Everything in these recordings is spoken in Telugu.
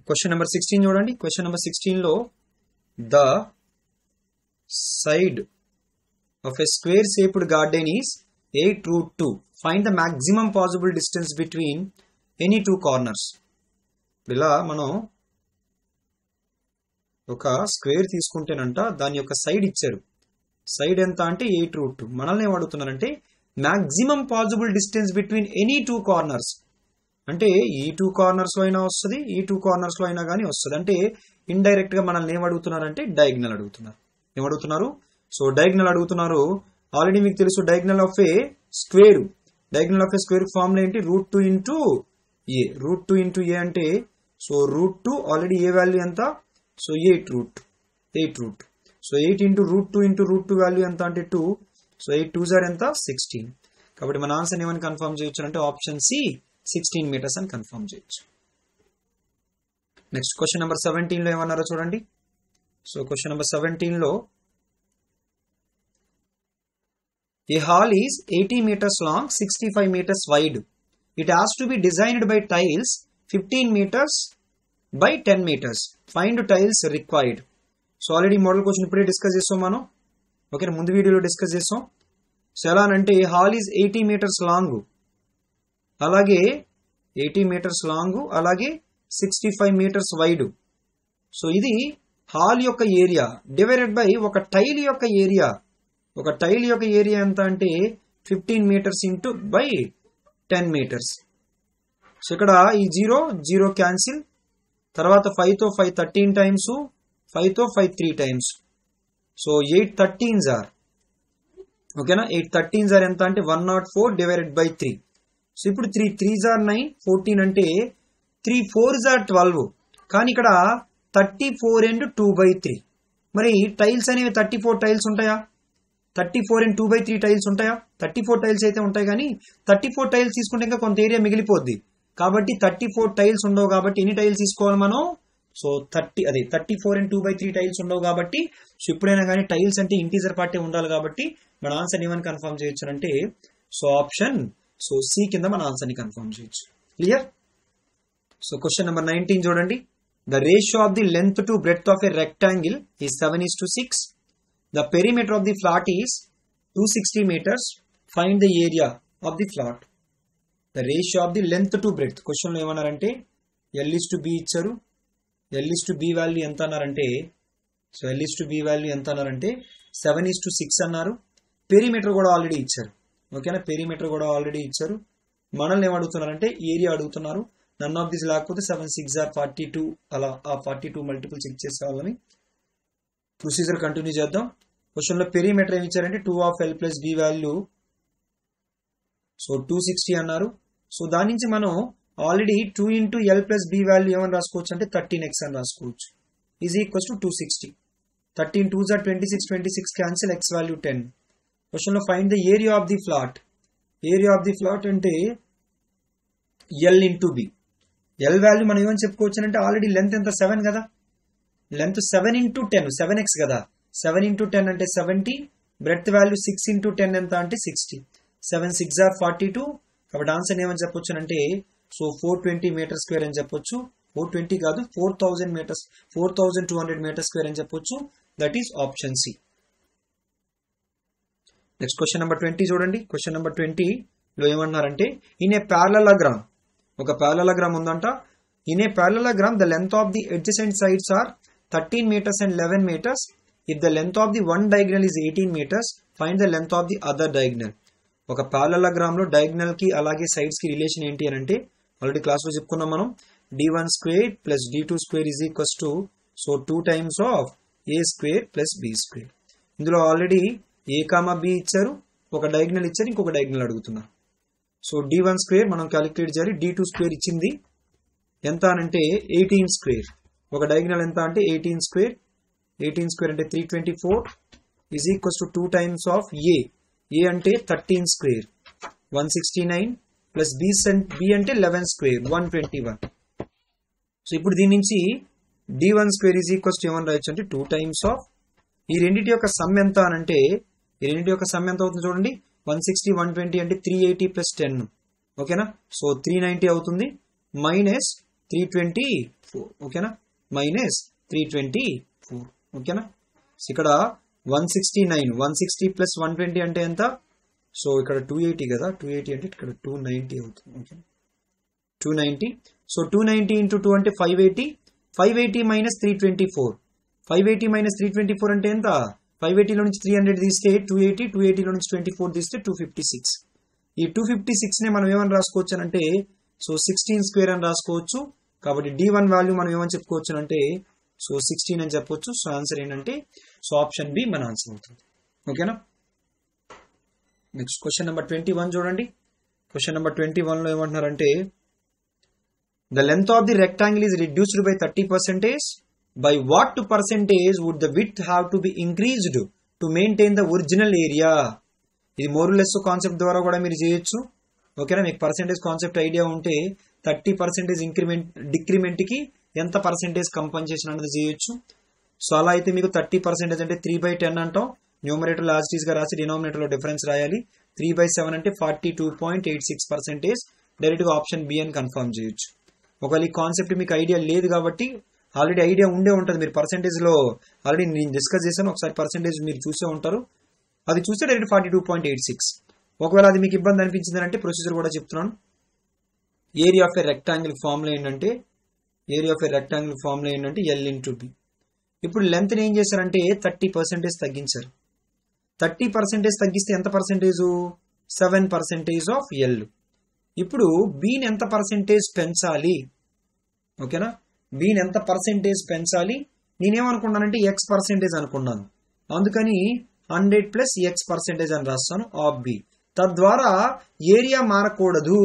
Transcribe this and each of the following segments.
క్వశ్చన్ నెంబర్ 16 చూడండి. క్వశ్చన్ నెంబర్ 16 లో the side of a square shaped garden is 8√2. Find the maximum possible distance between any two corners. ఇలా మనం ఒక స్క్వేర్ తీసుకుంటేనంట దాని యొక్క సైడ్ ఇచ్చారు. సైడ్ ఎంత అంటే 8√2. మనల్ని ఏం అడుగుతున్నారంటే maximum possible distance between any two corners. అంటే ఈ టూ కార్నర్స్ లో అయినా వస్తుంది, ఈ టూ కార్నర్స్ లో అయినా కానీ వస్తుంది. అంటే ఇండైరెక్ట్ గా మనల్ని ఏం అడుగుతున్నారంటే డయాగ్నల్ అడుగుతున్నారు. ఏమడుగుతున్నారు? సో డయాగ్నల్ అడుగుతున్నారు. ఆల్రెడీ మీకు తెలుసు diagonal of A square. Diagonal of A square formula ఏంటి? √2 ఇంటూ ఏ. √2 ఇంటూ ఏ అంటే సో √2 ఆల్రెడీ ఏ వాల్యూ ఎంత? So 8√2. So 8 into √2 into √2 value ఎంత అంటే 2. సో 8 2s are ఎంత? 16. కాబట్టి మన ఆన్సర్ ఏమని కన్ఫర్మ్ చేయొచ్చు అంటే ఆప్షన్ సి 16 మీటర్స్ అని కన్ఫర్మ్ చేయొచ్చు. నెక్స్ట్ క్వశ్చన్ నెంబర్ 17 లో ఏమన్నారో చూడండి. సో క్వశ్చన్ నెంబర్ 17 లో ఏ hall is 80 meters long, 65 meters wide. It has to be designed by tiles 15 meters by 10 meters. Find tiles required. So already model question ఇప్పుడే డిస్కస్ చేస్తాం మనం. ఓకే, ముందు వీడియోలో డిస్కస్ చేస్తాం. సో ఎలా అంటే హాల్ ఈజ్ 80 meters లాంగ్, అలాగే 80 meters లాంగ్, అలాగే 65 meters వైడ్. సో ఇది హాల్ యొక్క ఏరియా డివైడెడ్ బై ఒక టైల్ యొక్క ఏరియా. ఒక టైల్ యొక్క ఏరియా ఎంత అంటే 15 meters into by 10 meters. So ఇక్కడ ఈ 0 క్యాన్సిల్, తర్వాత 5 తో 5 13 టైమ్స్, 5 తో 5 3 టైమ్స్. సో 8 13s ఆర్ ఓకేనా. 8 13s ఆర్ ఎంత అంటే 104 డివైడెడ్ బై 3. సో ఇప్పుడు 3 3s ఆర్ 9, 14 అంటే 3 4s ఆర్ 12. కానీ ఇక్కడ 34 and 2/3. మరి టైల్స్ అనేవి 34 టైల్స్ ఉంటాయా? 34 and 2/3 టైల్స్ ఉంటాయా? 34 టైల్స్ అయితే ఉంటాయి, కానీ 34 టైల్స్ తీసుకుంటే ఇంకా కొంత ఏరియా మిగిలిపోద్ది. కాబట్టి 34 టైల్స్ ఉండవు. కాబట్టి ఎన్ని టైల్స్ తీసుకోవాలి మనం? సో 34 and 2/3 టైల్స్ ఉండవు. కాబట్టి సో ఎప్పుడైనా కానీ టైల్స్ అంటే ఇంటీజర్ పార్టే ఉండాలి. కాబట్టి మన ఆన్సర్ ఏమని కన్ఫర్మ్ చేయొచ్చు అంటే సో ఆప్షన్ సో సి కింద మన ఆన్సర్ ని కన్ఫర్మ్ చేయొచ్చు. క్లియర్? సో క్వశ్చన్ నెంబర్ 19 చూడండి. The ratio of the length to breadth of a rectangle is 7:6. The perimeter of the flat is 260 meters. Find the area of the flat. The ratio of the length to breadth. Question లో ఏమన్నారంటే L is to B ఇచ్చారు. L is to B value ఎంత అన్నారంటే so L is to B value ఎంత అన్నారంటే 7:6 అన్నారు. పెరిమీటర్ కూడా ఆల్రెడీ ఇచ్చారు. ఓకేనా, పెరిమీటర్ కూడా ఆల్రెడీ ఇచ్చారు. మనల్ని ఏం అడుగుతున్నారంటే ఏరియా అడుగుతున్నారు. నన్ ఆఫ్ దిస్ లేకపోతే 7 6 ఆర్ 42, అలా ఆ 42 మల్టిపుల్ చెక్ చేసే వాళ్ళని. ప్రొసీజర్ కంటిన్యూ చేద్దాం. క్వశ్చన్ లో పెరిమీటర్ ఏమి ఇచ్చారంటే 2 of L plus B value so 260 అన్నారు. సో దాని నుంచి మనం already 2 into L plus B value ఏమని రాసుకోవచ్చు అంటే 13x అని రాసుకోవచ్చు. Is equals to 260. 13 2s are 26, 26 cancel, x value 10. Question లో find the area of the flat. Area of the flat అంటే L into B. L value మనం ఏమని చెప్పుకోవచ్చు అంటే ఆల్రెడీ లెంత్ ఎంత 7 కదా. లెంత్ 7 into 10 7x కదా. 7 into 10 అంటే 70. బ్రెడ్త్ వాల్యూ 6 into 10 ఎంత అంటే 60. 7 6 are 42. కాబట్టి ఆన్సర్ ఏమని చెప్పొచ్చు అంటే సో 420 మీటర్ స్క్వేర్ అని చెప్పొచ్చు. 420 కాదు, 4000 మీటర్స్ 4200 మీటర్ స్క్వేర్ అని చెప్పొచ్చు. That is option C. Next question number 20 చూడండి. క్వశ్చన్ నెంబర్ 20 లో ఏమన్నారంటే ఇన్ ఏ ప్యారలలోగ్రామ్, ఒక ప్యారలలోగ్రామ్ ఉందంట. In a parallelogram the length of the adjacent sides are 13 meters and 11 meters. If the length of the one diagonal is 18 meters, find the length of the other diagonal. ఒక ప్యారలలోగ్రామ్ లో డయాగ్నల్ కి అలాగే సైడ్స్ కి రిలేషన్ ఏంటి అని అంటే ఆల్రెడీ క్లాస్ లో చెప్పుకున్నాం మనం. d1 square plus d2 square is equals to so 2 times of a square plus b square. ఇందులో ఆల్రెడీ a, b ఇచ్చారు, ఒక డయాగ్నల్ ఇచ్చారు, ఇంకొక డయాగ్నల్ అడుగుతున్నారు. సో d1 square మనం క్యాలిక్యులేట్ చేయాలి. d2 square ఇచ్చింది ఎంత అనంటే 18 square. ఒక డయాగ్నల్ ఎంత అంటే 18 square. 18 square అంటే 324 is equals to 2 times of a. a అంటే 13 square 169 plus b అంటే 11 square 121. సో ఇప్పుడు దీని నుంచి d1 square is equals to ఏమని రాయొచ్చు అంటే 2 times of ఈ రెండింటి యొక్క సమ్ ఎంత అనంటే ఈ రెండింటి యొక్క సమ్ ఎంత అవుతుంది చూడండి. 160 120 అంటే 380 plus 10. ఓకేనా. సో 390 అవుతుంది. మైనస్ 324 ఓకేనా, మైనస్ 324 ఓకేనా. ఇక్కడ 169 160 ప్లస్ 120 అంటే ఎంత, సో ఇక్కడ 280 కదా, 280 అంటే ఇక్కడ 290 అవుతుంది ఓకే, 290. సో 290 ఇంటూ 2 అంటే 580, 580 మైనస్ 324, 580 మైనస్ 324 అంటే ఎంత, 580లో నుంచి 300 తీస్తే 280, 280లో నుంచి 24 తీస్తే 256. ఈ 256 నే మనం ఏమని రాసుకోవచ్చు అంటే సో 16 స్క్వేర్ అని రాసుకోవచ్చు. కాబట్టి D1 వాల్యూ మనం ఏమని చెప్పుకోవచ్చు అంటే సో 16 అని చెప్పొచ్చు. సో ఆన్సర్ ఏంటంటే సో ఆప్షన్ బి మన ఆన్సర్ అవుతుంది ఓకేనా. నెక్స్ట్ క్వశ్చన్ నెంబర్ 21 చూడండి. క్వశ్చన్ నెంబర్ 21 లో ఏమంటున్నారంటే the length of the rectangle is reduced by 30%. By what percentage would the width have to be increased to maintain the original area. ఇది మోర్ లెస్ కాన్సెప్ట్ ద్వారా కూడా మీరు చేయొచ్చు ఓకేనా. మీకు పర్సెంటేజ్ కాన్సెప్ట్ ఐడియా ఉంటే 30% ఇంక్రిమెంట్ డిక్రిమెంట్ కి ఎంత పర్సెంటేజ్ కంపన్సేషన్ అనేది చేయొచ్చు. సో అలా అయితే మీకు 30% అంటే 3/10 అంటాం. న్యూమరేటర్ లాస్ట్ గా రాసి డినామినేటర్ లో డిఫరెన్స్ రాయాలి. 3/7 అంటే 42.86%. డైరెక్ట్ గా ఆప్షన్ బి అని కన్ఫర్మ్ చేయొచ్చు. ఒకవేళ ఈ కాన్సెప్ట్ మీకు ఐడియా లేదు కాబట్టి ఆల్రెడీ ఐడియా ఉండే ఉంటుంది, మీరు పర్సెంటేజ్ లో ఆల్రెడీ నేను డిస్కస్ చేశాను, ఒకసారి పర్సెంటేజ్ మీరు చూసే ఉంటారు, అది చూస్తే డైరెక్ట్ 42.86. ఒకవేళ అది మీకు ఇబ్బంది అనిపించింది అంటే ప్రొసీజర్ కూడా చెప్తున్నాను. Area of a rectangle formula ఏంటంటే ఎల్ ఇంటూ బి. ఇప్పుడు లెంత్ ఏం చేశారంటే 30% తగ్గించారు. 30% తగ్గిస్తే ఎంత పర్సెంటేజ్, 7% ఆఫ్ ఎల్. ఇప్పుడు బీని ఎంత పర్సెంటేజ్ పెంచాలి ఓకేనా, బీని ఎంత పర్సెంటేజ్ పెంచాలి. నేనేమనుకున్నానంటే X% అనుకున్నాను, అందుకని 100 ప్లస్ X% అని రాస్తాను ఆఫ్ బి. తద్వారా ఏరియా మారకూడదు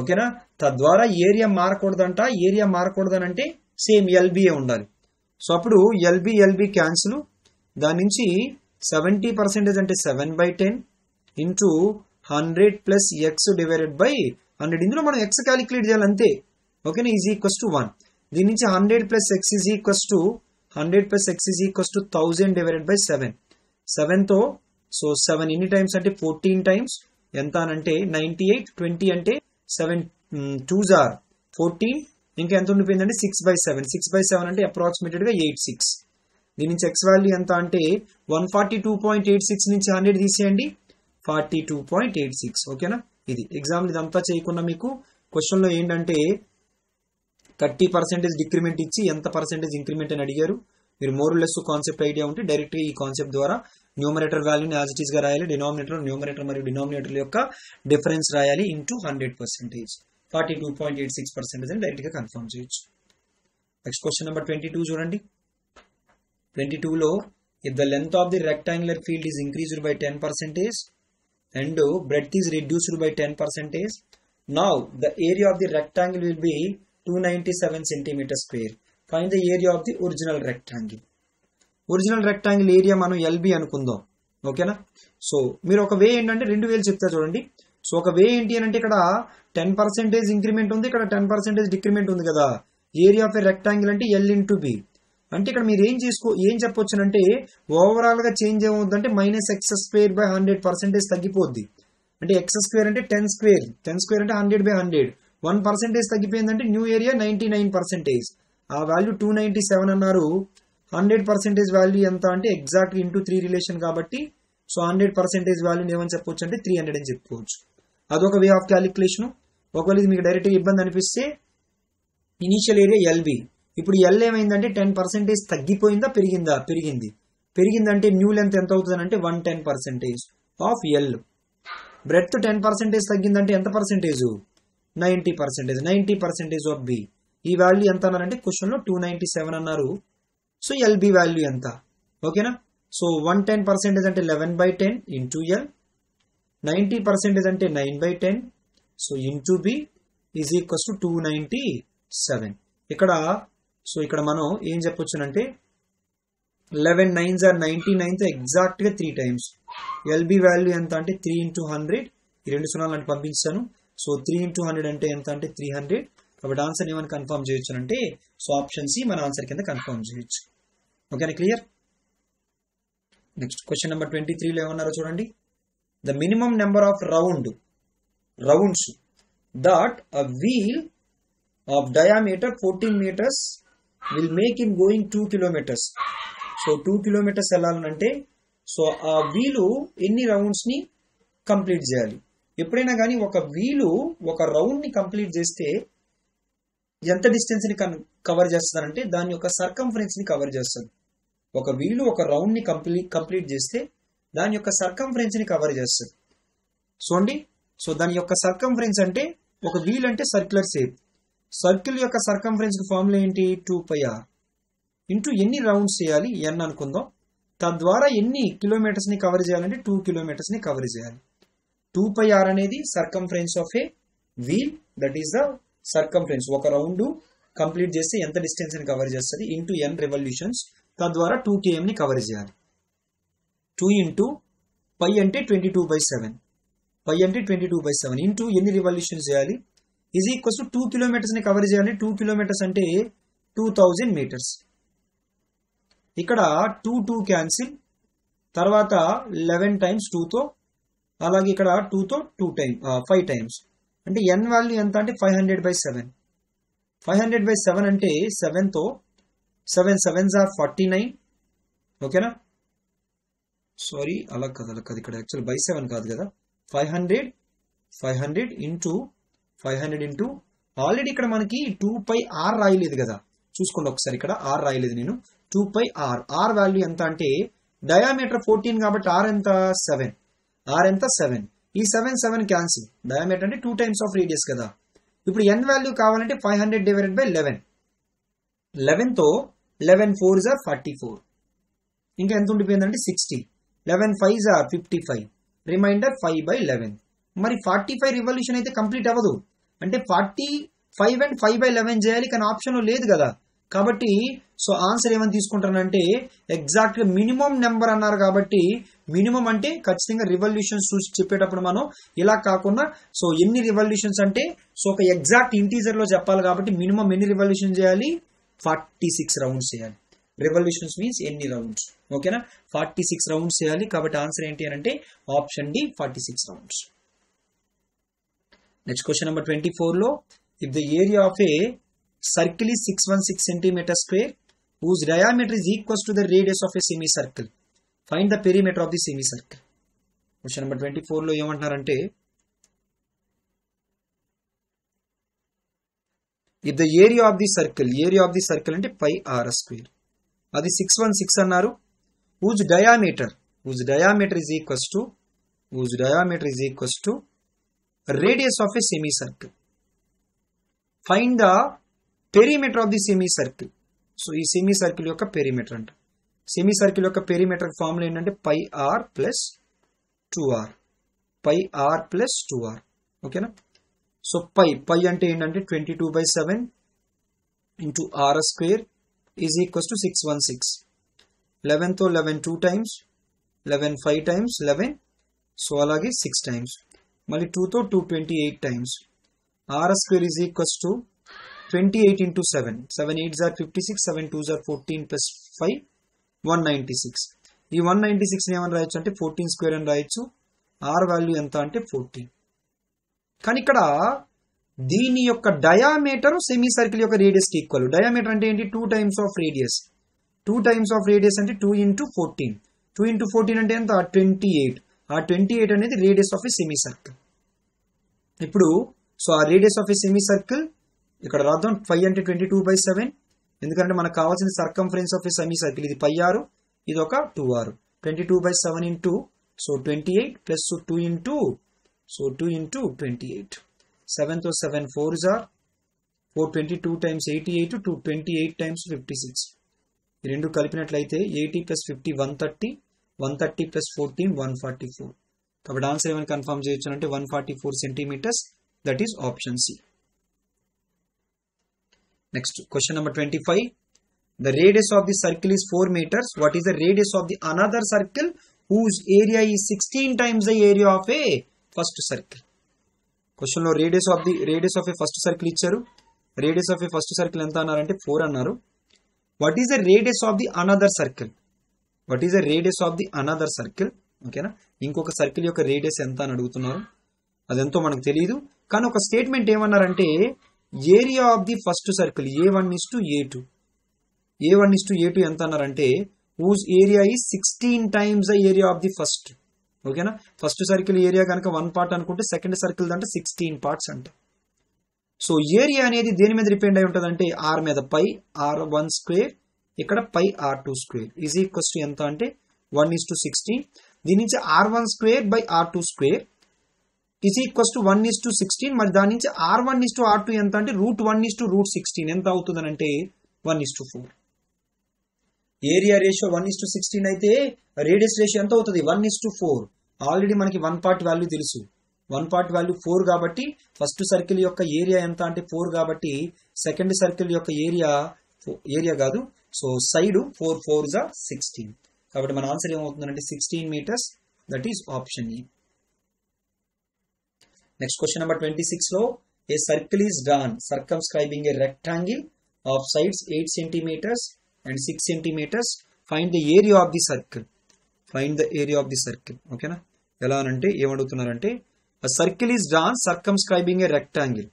ఓకేనా, తద్వారా ఏరియా మారకూడదంట. ఏరియా మారకూడదనంటే సేమ్ ఎల్బిఏ ఉండాలి. సో అప్పుడు ఎల్బి క్యాన్సిల్. దాని నుంచి 70% అంటే 7/10 into 100 plus X divided by 100. ఇందులో మనం ఎక్స్ క్యాలిక్యులేట్ చేయాలి అంతే ఓకేనా, ఈజ్ ఈక్వల్స్ టు 1. దీని నుంచి 100 plus x is equals to 1000 divided by 7. 7తో సో 7 ఎన్ని టైమ్స్ అంటే 14 టైమ్స్. ఎంత అనంటే 98. 20 అంటే 7 2s are 14. ఇంకా ఎంత ఉండిపోయిందంటే 6/7. 6/7 అంటే అప్రాక్సిమేటెడ్ గా 86. దీని నుంచి ఎక్స్ వాల్యూ ఎంత అంటే 142.86 నుంచి 100 తీసేయండి, 42.86 ఓకేనా. ఇది ఎగ్జాంపుల్. ఇదంతా చేయకుండా మీకు క్వశ్చన్ లో ఏంటంటే 30% డిక్రిమెంట్ ఇచ్చి ఎంత పర్సెంటేజ్ ఇంక్రిమెంట్ అని అడిగారు. మీరు మోర్ లెస్ కాన్సెప్ట్ ఐడియా ఉంటే డైరెక్ట్ గా ఈ కాన్సెప్ట్ ద్వారా న్యూమరేటర్ వాల్యూని యాజ్ ఇట్ ఈస్ గా రాయాలి. న్యూమరేటర్ మరియు డినామినేటర్ యొక్క డిఫరెన్స్ రాయాలి ఇంటూ 100%. 42.86% అని డైరెక్ట్ గా కన్ఫర్మ్ చేయొచ్చు. నెక్స్ట్ క్వశ్చన్ నెంబర్ 22 చూడండి. 22లో if the length of the rectangular field is increased by 10% and breadth is reduced by 10%. Now the area of the rectangle will be 297 centimeter square. Find the area of the original rectangle. Original rectangle area మనం ఎల్బి అనుకుందాం ఓకేనా. సో మీరు ఒక వే ఏంటంటే 2000 చెప్తా చూడండి. సో ఒక వే ఏంటి అని అంటే ఇక్కడ 10% ఇంక్రిమెంట్ ఉంది, ఇక్కడ 10% డిక్రిమెంట్ ఉంది కదా. ఏరియా ఆఫ్ ఎ రెక్టాంగిల్ అంటే ఎల్ ఇంటూ బి. అంటే ఇక్కడ మీరు ఏం చెప్పొచ్చునంటే ఓవరాల్ గా చేంజ్ ఏమవుతుందంటే -x² బై 100% తగ్గిపోద్ది. అంటే x² అంటే 10 స్క్వేర్ అంటే 100/100. 1% తగ్గిపోయిందంటే న్యూ ఏరియా 99%. ఆ వాల్యూ 297 అన్నారు. 100% వాల్యూ ఎంత అంటే ఎగ్జాక్ట్ ఇంటూ 3 రిలేషన్ కాబట్టి సో 100% వాల్యూని ఏమని చెప్పొచ్చు అంటే 300 అని చెప్పుకోవచ్చు. అదొక వే ఆఫ్ క్యాలిక్యులేషన్. ఒకవేళ ఇది మీకు డైరెక్ట్ గా ఇబ్బంది అనిపిస్తే ఇనీషియల్ ఏరియా ఎల్బి. ఇప్పుడు ఎల్ ఏమైందంటే 10% తగ్గిపోయిందా పెరిగిందంటే న్యూ లెంత్ ఎంత అవుతుంది అంటే 110% ఆఫ్ ఎల్. బ్రెడ్త్ 10% తగ్గిందంటే ఎంత పర్సెంటేజ్, 90%. 90% of B. ఈ వాల్యూ ఎంత అన్నారంటే క్వశ్చన్ లో 297 అన్నారు. సో ఎల్బి వాల్యూ ఎంత ఓకేనా. సో 110% అంటే 11/10 ఇంటూ ఎల్, 90% అంటే 9/10 so into B is equals to 297. ఇక్కడ మనం ఏం చెప్పొచ్చునంటే 11 9s are 99 ఎగ్జాక్ట్ గా 3 టైమ్స్. ఎల్బి వాల్యూ ఎంత అంటే 3 into 100. ఈ 2 సున్నాలు అంటే పంపించాను. సో 3 into 100 అంటే ఎంత అంటే 300. కాబట్టి ఆన్సర్ ఏమని కన్ఫర్మ్ చేయొచ్చు అంటే సో ఆప్షన్ సి మన ఆన్సర్ కింద కన్ఫర్మ్ చేయొచ్చు ఓకేనా. క్లియర్. నెక్స్ట్ క్వశ్చన్ నెంబర్ 23లో ఏమన్నారో చూడండి. The minimum number of rounds that a wheel of diameter 14 meters will make him going 2 kilometers. So 2 kilometers వెళ్ళాలంటే సో ఆ వీలు ఎన్ని రౌండ్స్ ని కంప్లీట్ చేయాలి? ఎప్పుడైనా కానీ ఒక వీలు ఒక రౌండ్ ని కంప్లీట్ చేస్తే ఎంత డిస్టెన్స్ ని కవర్ చేస్తారంటే దాని యొక్క సర్కంఫరెన్స్ ని కవర్ చేస్తుంది. ఒక వీలు ఒక రౌండ్ ని కంప్లీట్ చేస్తే దాని యొక్క సర్కంఫరెన్స్ ని కవర్ చేస్తుంది. చూడండి, సో దాని యొక్క సర్కంఫరెన్స్ అంటే ఒక వీల్ అంటే సర్క్యులర్ షేప్. సర్కిల్ యొక్క సర్కంఫరెన్స్ కి ఫార్ములా ఏంటి? 2πr ఇంటూ ఎన్ని రౌండ్స్ చేయాలి n అనుకుందాం. తద్వారా ఎన్ని కిలోమీటర్స్ ని కవర్ చేయాలంటే 2 kilometers ని కవర్ చేయాలి. 2πr అనేది circumference of a wheel, that is the circumference. ఒక రౌండ్ కంప్లీట్ చేస్తే ఎంత డిస్టెన్స్ ని కవర్ చేస్తుంది ఇంటూ n రెవల్యూషన్స్, తద్వారా 2 km ని కవర్ చేయాలి. 2 ఇంటూ π అంటే 22/7, π అంటే 22/7 ఇంటూ ఎన్ని రివల్యూషన్స్ చేయాలి ఈజ్ ఈక్వల్స్ టు 2 kilometers ని కవర్ చేయాలి. 2 kilometers అంటే 2000 meters. ఇక్కడ 2 క్యాన్సిల్, తర్వాత 11 times 2తో, అలాగే ఇక్కడ 2తో 5 times అంటే n వాల్యూ ఎంత అంటే 500/7. 500/7 అంటే 7తో 7 7s are 49. ఓకేనా? సారీ, అలా కాదు ఇక్కడ యాక్చువల్ బై 7 కాదు కదా. 500 ఇంటూ 500 ఇంటూ ఆల్రెడీ ఇక్కడ మనకి 2πr రాయలేదు కదా, చూసుకోండి ఒకసారి. ఇక్కడ r రాయలేదు నేను. 2πr, r వాల్యూ ఎంత అంటే డయామీటర్ 14 కాబట్టి r ఎంత 7. r ఎంత 7. ఈ 7 క్యాన్సిల్, డయామీటర్ అంటే 2 times ఆఫ్ రేడియస్ కదా. ఇప్పుడు n వాల్యూ కావాలంటే 500/11. 11తో 11 4s are 44. ఇంకా ఎంత ఉండిపోయిందంటే 60. 11 5s are 55. రిమైండర్ 5/11. మరి 45 రివల్యూషన్ అయితే కంప్లీట్ అవ్వదు. అంటే 45 and 5/11 చేయాలి, కానీ ఆప్షన్ లేదు కదా. కాబట్టి సో ఆన్సర్ ఏమని తీసుకుంటానంటే ఎగ్జాక్ట్ గా మినిమం నెంబర్ అన్నారు కాబట్టి మినిమం అంటే ఖచ్చితంగా రివల్యూషన్స్ చూసి చెప్పేటప్పుడు మనం ఇలా కాకుండా సో ఎన్ని రివల్యూషన్స్ అంటే సో ఒక ఎగ్జాక్ట్ ఇంటీజర్ లో చెప్పాలి కాబట్టి మినిమం ఎన్ని రివల్యూషన్ చేయాలి? 46 రౌండ్స్ చేయాలి. రెవల్యూషన్స్ మీన్స్ ఎన్ని రౌండ్స్. ఓకేనా? 46 రౌండ్స్ చేయాలి. కాబట్టి ఆన్సర్ ఏంటి అని అంటే option D 46 rounds. Next question number 24 లో if the area of a circle is 616 centimeter square whose diameter is equals to the radius of a semicircle, find the perimeter of the semicircle. Question number 24 లో ఏమంటున్నారంటే if the area of the circle అంటే pi r square, అది 616 అన్నారు. whose diameter is equals to radius of a semicircle, find the perimeter of the semi circle. So ఈ సెమీ సర్కిల్ యొక్క పెరిమీటర్ అంట. సెమీ సర్కిల్ యొక్క పెరిమీటర్ ఫార్ములా ఏంటంటే పై ఆర్ ప్లస్ 2r. ఓకేనా? సో పై అంటే ఏంటంటే 22/7 into r square is equals to 616. 11తో 11 2 times, 11 5 times 11, so అలాగే 6 times, మళ్ళీ 2తో 2 28 times. r square is equals to 28 into 7. 7 8s are 56, 7 2s are 14 plus 5 196. ఈ 196 ని ఏమని రాయొచ్చు అంటే 14 స్క్వేర్ అని రాయొచ్చు. r వాల్యూ ఎంత అంటే 14. కానీ ఇక్కడ దీని యొక్క డయామీటర్ సెమీ సర్కిల్ యొక్క రేడియస్ కి ఈక్వల్. డయామీటర్ అంటే ఏంటి? 2 times of radius. 2 times of radius అంటే 2 into 14. 2 into 14 అంటే ఎంత? 28. ఆ 28 అనేది radius of a semi circle. ఇప్పుడు సో ఆ radius of a semi circle ఇక్కడ రాద్దాం. 5 అంటే 22/7, ఎందుకంటే మనకు కావాల్సిన circumference of a semi circle ఇది πr, ఇది ఒక 2r. 22/7 into so 28 plus 2 into 28. 7తో 7 4s are 422 times 88 to 28 times 56. ఈ రెండు కలిపినట్లయితే 80 plus 50 130, 130 plus 14 144. కాబట్టి ఆన్సర్ ఏమైనా కన్ఫర్మ్ చేయొచ్చు అంటే 144 centimeters. That is option C. Next, question number 25. The radius of the circle is 4 meters. What is the radius of the another circle whose area is 16 times the area of a first circle? Question lo radius of a first circle ఇచ్చారు. Radius of a first circle ఎంత అన్నారంటే 4 అన్నారు. What is the radius of the another circle? ఓకేనా? ఇంకొక సర్కిల్ యొక్క రేడియస్ ఎంత అని అడుగుతున్నారు. అదెంతో మనకు తెలియదు. కానీ ఒక స్టేట్మెంట్ ఏమన్నారంటే area of the first circle A1:A2. A1:A2 ఎంత అన్నారంటే whose area is 16 times the area of the first. ఓకేనా, ఫస్ట్ సర్కిల్ ఏరియా కనుక 1 part అనుకుంటే సెకండ్ సర్కిల్ అంటే 16 parts అంట. సో ఏరియా అనేది దేని మీద డిపెండ్ అయి ఉంటుంది అంటే R మీద, పై R1² ఇక్కడ పై R2² ఈజ్ ఈక్వల్స్ టు ఎంత అంటే 1:16. దీని నుంచి R1² ఈజ్ ఈక్వల్స్ టు 1:16. మరి దాని నుంచి R1:R2 ఎంత అంటే √1:16 ఎంత అవుతుంది అంటే 1:4. ఏరియా రేషియో 1:16 అయితే రేడియస్ రేషియో ఎంత అవుతుంది 1:4. ఆల్రెడీ మనకి 1 part వాల్యూ తెలుసు, 1 part వాల్యూ 4 కాబట్టి ఫస్ట్ సర్కిల్ యొక్క ఏరియా ఎంత అంటే 4 కాబట్టి సెకండ్ సర్కిల్ యొక్క ఏరియా కాదు, సో సైడ్ 4 4s are 16. కాబట్టి మన ఆన్సర్ ఏమవుతుందంటే 16 meters. That is option E. Next question number 26 లో a circle is drawn circumscribing a rectangle of sides 8 centimeters and 6 centimeters. Find the area of the circle. Find the area of the circle. ఓకేనా, ఎలా అంటే ఏమడుగుతున్నారంటే a circle is drawn circumscribing a rectangle.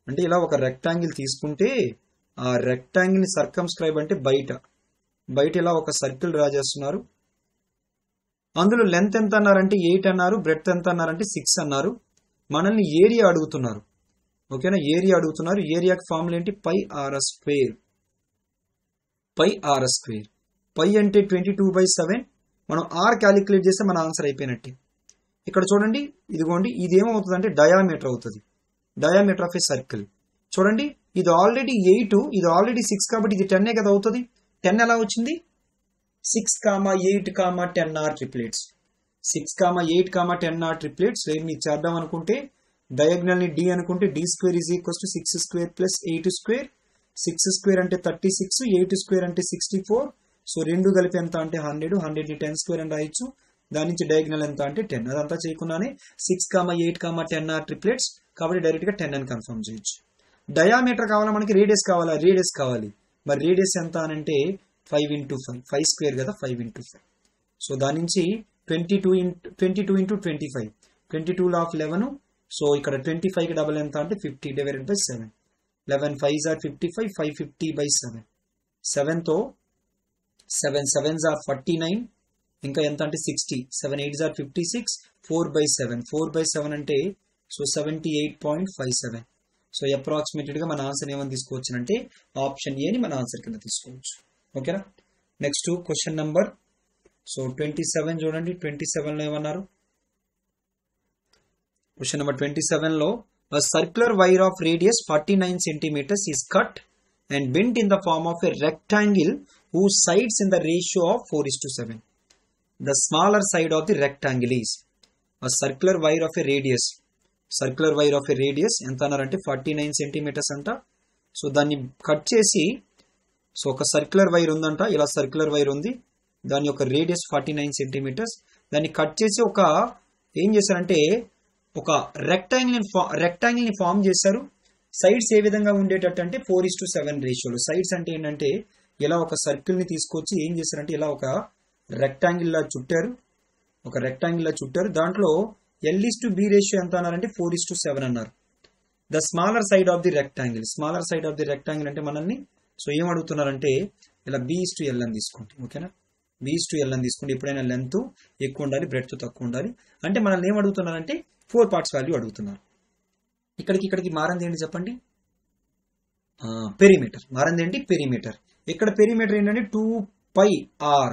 అంటే ఇలా ఒక రెక్టాంగిల్ తీసుకుంటే ఆ రెక్టాంగిల్ ని సర్కమ్స్క్రైబ్ అంటే బయట ఇలా ఒక సర్కిల్ డ్రా చేస్తున్నారు. అందులో లెంత్ ఎంత అన్నారంటే 8 అన్నారు, బ్రెడ్త్ ఎంత అన్నారంటే 6 అన్నారు. మనల్ని ఏరియా అడుగుతున్నారు. ఓకేనా, ఏరియా అడుగుతున్నారు. ఏరియాకి ఫార్ములా ఏంటి πr². πr². పై అంటే 22/7. మనం r క్యాలిక్యులేట్ చేస్తే మన ఆన్సర్ అయిపోయినట్టే. ఇక్కడ చూడండి, ఇదిగోండి, ఇది ఏమవుతుంది అంటే డయామీటర్ అవుతుంది. డయామీటర్ ఆఫ్ ఏ సర్కిల్ చూడండి, ఇది ఆల్రెడీ 8, ఇది ఆల్రెడీ 6 కాబట్టి ఇది 10 కదా అవుతుంది. 10 ఎలా వచ్చింది 6, 8, 10 r ట్రిప్లెట్స్. 6, 8, 10 r triplets. మీరు చేద్దాం అనుకుంటే డయాగ్నల్ ని d అనుకుంటే d² is equals to 6² plus 8². 6² అంటే 36, 8² అంటే 64. సో రెండు కలిపి ఎంత అంటే 100. 100 ని 10² అని రాయొచ్చు. దాని నుంచి డయాగ్నల్ ఎంత అంటే 10. అదంతా చేయకుండానే 6, 8, 10 r ట్రిప్లెట్స్ కాబట్టి డైరెక్ట్ గా 10 అని కన్ఫర్మ్ చేయొచ్చు. డయామీటర్ కావాలా మనకి, రేడియస్ కావాలా, రేడియస్ కావాలి. మరి రేడియస్ ఎంత అని అంటే 5 × 5, 5² కదా, 5 × 5. సో దాని నుంచి 22 × 25, 22 of 11. సో ఇక్కడ 25 కి డబల్ ఎంత అంటే 50 డివైడెడ్ బై 7. 11 5s are 55, 550/7. 7 తో 7 7s are 49, ఇంకా ఎంత అంటే 60. 7 8s are 56, 4/7. 4/7 అంటే సో 78.57. సో అప్రాక్సిమేటెడ్ గా మన ఆన్సర్ ఏమని తీసుకోవచ్చు అంటే ఆప్షన్ ఏ ని మన ఆన్సర్ కింద తీసుకోవచ్చు. ఓకేనా, నెక్స్ట్ క్వశ్చన్ నంబర్ 27 చూడండి. 27 లో ఏమన్నారు, క్వశ్చన్ నెంబర్ 27 లో a circular wire of radius 49 centimeters is cut and bent in the form of a rectangle whose sides in the ratio of 4:7. The smaller side of the rectangle is a circular wire of a radius. Circular wire of a radius ఎంత అన్నారంటే 49 centimeters అంట. సో దాన్ని కట్ చేసి, సో ఒక సర్క్యులర్ వైర్ ఉందంట, ఇలా సర్క్యులర్ వైర్ ఉంది, దాని యొక్క రేడియస్ 49 centimeters. దాన్ని కట్ చేసి ఒక ఏం చేశారంటే ఒక రెక్టాంగిల్ ని ఫామ్ చేశారు. సైడ్స్ ఏ విధంగా ఉండేటట్టు అంటే 4:7 రేషియోలో. సైడ్స్ అంటే ఏంటంటే ఇలా ఒక సర్కిల్ ని తీసుకొచ్చి ఏం చేశారంటే ఇలా ఒక రెక్టాంగిల్ లా చుట్టారు. దాంట్లో L:B రేషియో ఎంత అన్నారంటే 4:7 అన్నారు. The smaller side of the rectangle. Smaller side of the rectangle అంటే మనల్ని సో ఏం అడుగుతున్నారంటే ఇలా B:L అని తీసుకోండి. ఓకేనా, B:L అని తీసుకోండి. ఎప్పుడైనా లెంత్ ఎక్కువ ఉండాలి, బ్రెడ్త్ తక్కువ ఉండాలి. అంటే మనల్ని ఏం అడుగుతున్నారంటే 4 parts వాల్యూ అడుగుతున్నారు. ఇక్కడికి మారింది ఏంటి చెప్పండి, పెరిమీటర్ మారింది ఏంటి, పెరిమీటర్. ఇక్కడ పెరిమీటర్ ఏంటంటే 2πr.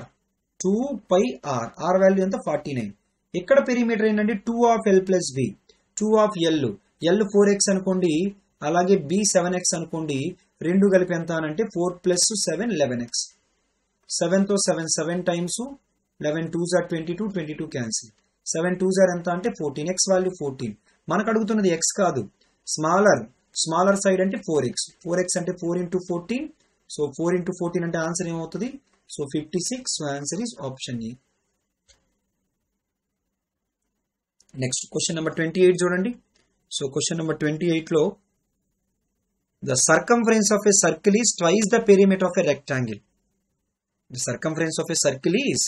r వాల్యూ ఎంత 49. ఇక్కడ పెరిమీటర్ ఏంటంటే 2 of L plus B, 2 of L 4x అనుకోండి, అలాగే B 7x అనుకోండి. రెండు కలిపి ఎంత అనంటే 4 + 7 11x. 7 తో 7 times 11 2s are 22, 22 cancel. 7 2s are ఎంత అంటే 14. x value 14. మనకు అడుగుతున్నది x కాదు, స్మాలర్ సైడ్ అంటే 4x. 4x అంటే 4 × 14. సో 4 × 14 అంటే ఆన్సర్ ఏమవుతుంది, so 56. So answer is option A. Next question number 28 చూడండి. సో క్వశ్చన్ నెంబర్ 28 లో the circumference of a circle is twice the perimeter of a rectangle. The circumference of a circle is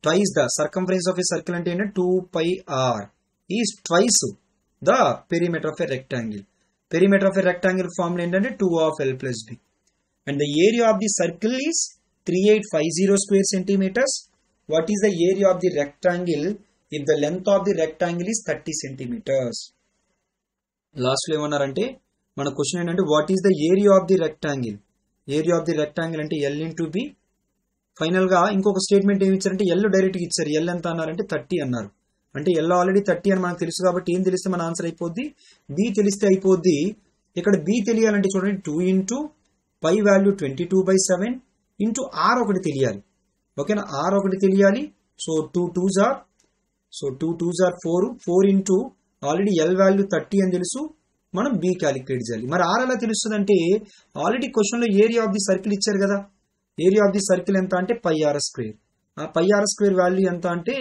twice the circumference of a circle అంటే 2πr is twice the perimeter of a rectangle. Perimeter of a rectangle formed ఏంటంటే 2 of L plus B. And the area of the circle is 3850 square centimeters. What is the area of the rectangle if the length of the rectangle is 30 centimeters? Last లో ఏమన్నారంటే మన క్వశ్చన్ ఏంటంటే what is the area of the rectangle. Area of the rectangle అంటే L ఇంటూ బి. ఫైనల్ గా ఇంకొక స్టేట్మెంట్ ఏమి ఇచ్చారంటే L డైరెక్ట్ గా ఇచ్చారు. L ఎంత అన్నారంటే 30 అన్నారు. అంటే L ఆల్రెడీ 30 అని మనకు తెలుసు కాబట్టి ఏం తెలిస్తే మన ఆన్సర్ అయిపోద్ది, బి తెలిస్తే అయిపోద్ది. ఇక్కడ బి తెలియాలంటే చూడండి 2 into pi value 22/7 into r ఒకటి తెలియాలి. ఓకేనా, ఆర్ ఒకటి తెలియాలి. So 2 2s are 4 into already l value 30 అని తెలుసు, మనం బి క్యాలిక్యులేట్ చేయాలి. మరి ఆర్ ఎలా తెలుస్తుంది అంటే ఆల్రెడీ క్వశ్చన్ లో ఏరియా ఆఫ్ ది సర్కిల్ ఇచ్చారు కదా. ఏరియా ఆఫ్ ది సర్కిల్ ఎంత అంటే పై ఆర్ స్క్వేర్. ఆ పై ఆర్ స్క్వేర్ వాల్యూ ఎంత అంటే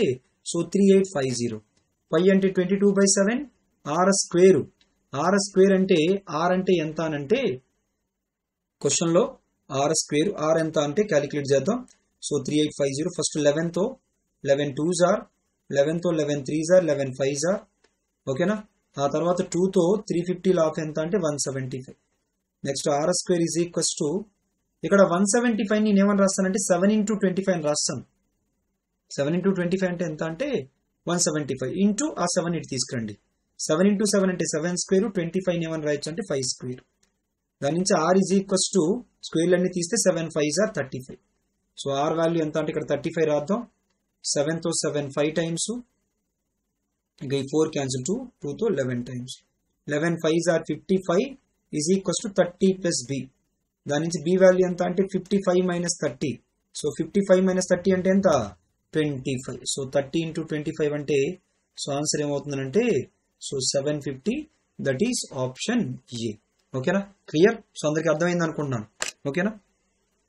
సో 3850. పై అంటే 22/7, ఆర్ స్క్వేర్. ఆర్ స్క్వేర్ అంటే ఆర్ అంటే ఎంత అనంటే క్వశ్చన్ లో ఆర్ స్క్వేర్, ఆర్ ఎంత అంటే క్యాలిక్యులేట్ చేద్దాం. సో 3850 ఫస్ట్ 11 తో 11 2s are 11 తో 11 3s are 11 5s are. ఓకేనా, ఆ తర్వాత 2 తో 350 లాఫ్ ఎంత అంటే 175. Next r square is equals to ఇక్కడ 175 నేను ఏమని రాస్తానంటే 7 ఇంటూ 25 అని రాస్తాను. 7 ఇంటూ 25 అంటే ఎంత అంటే 175 ఇంటూ ఆ 7 ఇటు తీసుకురండి. 7 ఇంటూ 7 అంటే 7 స్క్వేర్, 25 ఏమని రాయొచ్చు అంటే 5 స్క్వేర్. దాని నుంచి ఆర్ ఈజ్ ఈక్వల్స్ టు స్క్వేర్లు అన్ని తీస్తే 7 5s are 35. So are value ఎంత అంటే ఇక్కడ 35 రాద్దాం. 7 తో 7 5 టైమ్స్, ఇంకా ఈ 4 క్యాన్సిల్ 2 తో 11 times. 11 5s are 55 is equals to 30 plus b. దాని నుంచి బి వాల్యూ ఎంత అంటే 55 మైనస్ 30. సో 55 మైనస్ 30 అంటే ఎంత 25. సో 30 ఇంటూ 25 అంటే సో ఆన్సర్ ఏమవుతుందంటే so 750. That is option A. ఓకేనా, క్లియర్. సో అందరికి అర్థమైంది అనుకుంటున్నాను. ఓకేనా.